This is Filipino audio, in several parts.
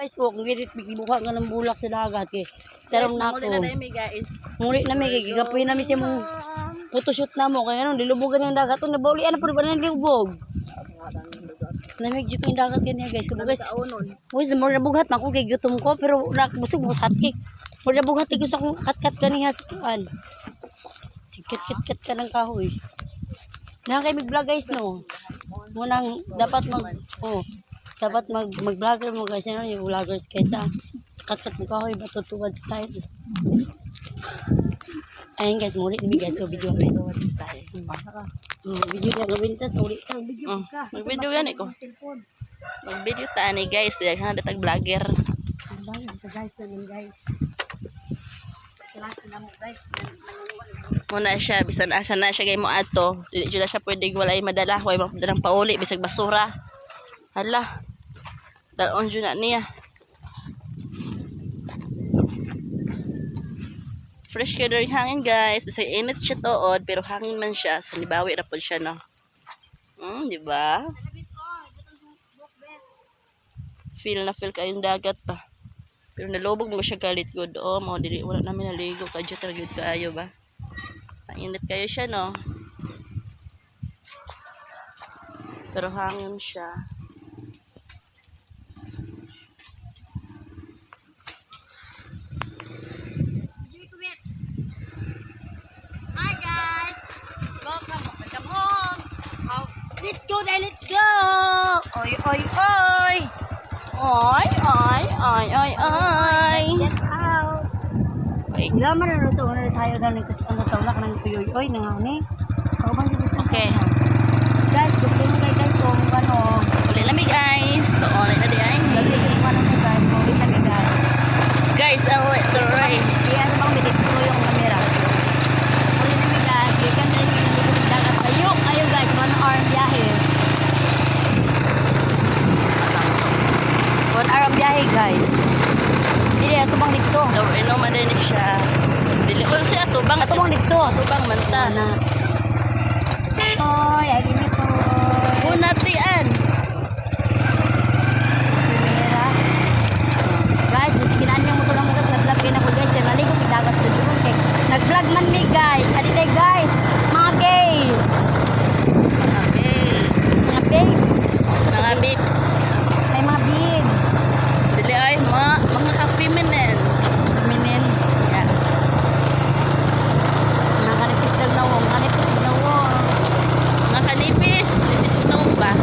Guys, kung girit bigibuka nga ng bulak sa dagat kay tarong nako. Muli na dahil may guys. Muli na may gigapoy na mi sa mong photoshoot na mo kay ano dilubugan ng dagat na bauli ano pa ba nang lubog. Namig jud yung dagat kanya guys. Kubo guys. Uy, mo na bugat man ko kay gutom ko pero busog mo satki. Mo na bugat ko sa kung kat-kat kaniha sa kuan. Sikit-kit ka ng kahoy. Na kay mig-vlog guys no. Munang dapat dapat mag-vlogger mo guys ano yung vloggers kaysa kat-kat mo kahoy batutuwad style. Ayun guys, muli ni guys so video kami tuwad style. Video na gawintas ulit ang video ka. Mag-video gani ko. Mag-video ta ni guys, daghan na tag vlogger. Guys, guys. Klase na mo guys. Muna siya bisan asa na siya kay mo ato. Dili jud siya pwedeng walay madala, way mapadalang pauli bisag basura. Hala. Dalon jud na niya. Fresh kayo rin hangin guys. Bisag init siya tuod pero hangin man siya. So nibawi na po siya no. Di ba? Feel na feel kayong dagat pa. Pero nalubog mo siya galit good. Mo dili wala namin naligo kadyo talaga good kaayo ba. Mainit kayo siya no. Pero hangin siya. Hi guys. Welcome home. Let's go now, let's go. Oy oy oy. Oy oy oy oy oy. Get out. Ila man na sa una sayo daw ng kasi ang sauna kanang kuyoy oy nangani. Kauban dito sa. Okay. Guys, gusto mo guys kung ano. Uli na mi guys. Uli na di ay. Lagi ko ano mo guys, uli na guys. Guys, to right. Iya ano bang bigay ko yung camera. Uli na guys, gikan na yung dagat ayo. Ayo guys, 1 hour biyahe. 1 hour biyahe guys. Dili ato bang dito. Daw ino madani siya. Dili ko siya atubang Ato bang dito. atubang manta na. Oy, ay ini ko. Unatian. Primera. Guys, bisiginan niyo mo to lang guys, nag-vlog kayo na ko guys. Nali ko dagat to jud kay. Nag-vlog man mi guys. Adi day guys. Mga gay. Okay. Mga babes. Mga babes. May mga babes. Dili ay mga ka-feminine. Minin. Yeah. Mga kanipis daw na wong. Kanipis daw wong. Mga kanipis. Nipis ko ba?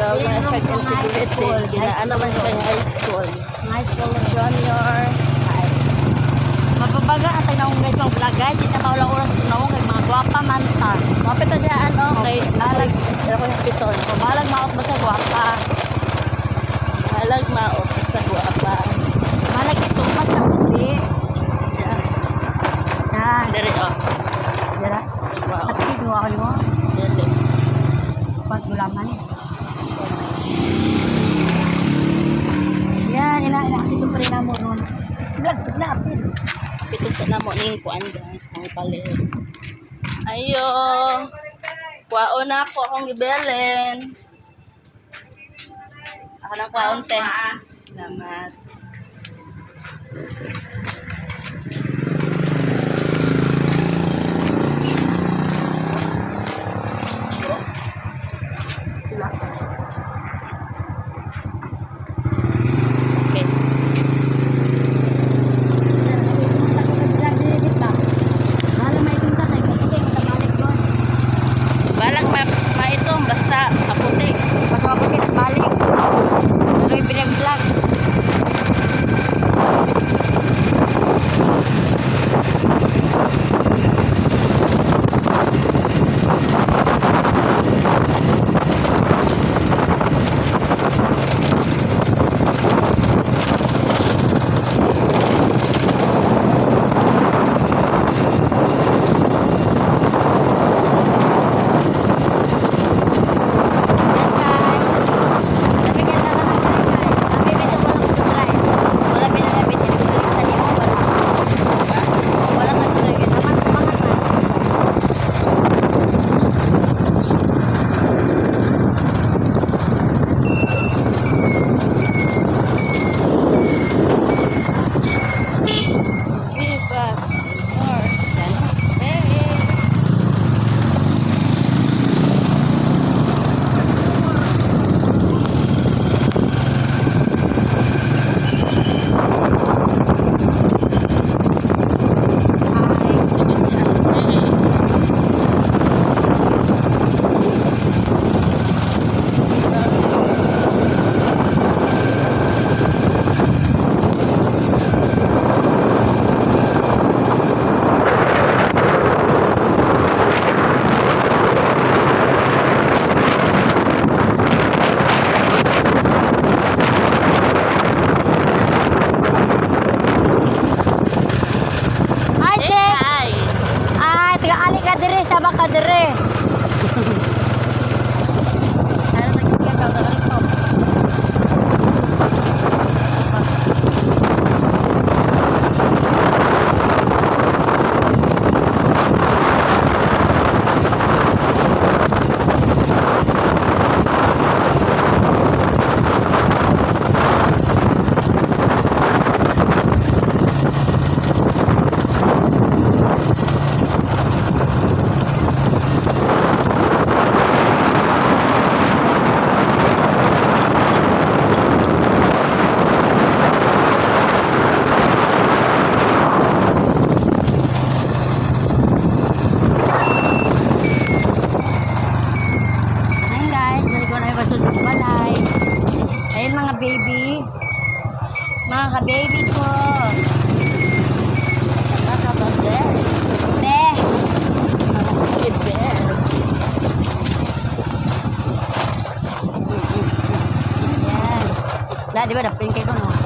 So, wala siya sensibility. Ginaan naman siya yung high school. High school. Junior high. Mapabaga ang tanong guys mga vlog guys. Ito pa wala oras ito na kay mga gwapa man ta. Mapit na dyan, no? Kay Balag. ako yung piton. O balag maot ba sa gwapa? Halag maot. Basta guwapa. Balag ito mas na puti. Yan. Yan. Dari, oh. Dira. Wow. At kinuha ko mo. Dali. Pag gulaman. Yan. Ito pa rin na mo nun. Vlog. Naapin. Pito sa namo ning kuan guys. Ang palit. Ayo. Kuwaon na ako akong gibelen. Ako ng kuwaon, te. Salamat. Okay. Balag maitom basta kaputi. Give us more sense. Hi, Check! Ay, taga-ali ka dire, sabak ka dire. Ano nagkikita ka taga rito? Ayun guys, balik ko na yung baso sa balay. Ayun mga baby. Mga ka-baby ko. Mga kababel. Be. Ibel. Yan. Lah, di ba na-print kayo no?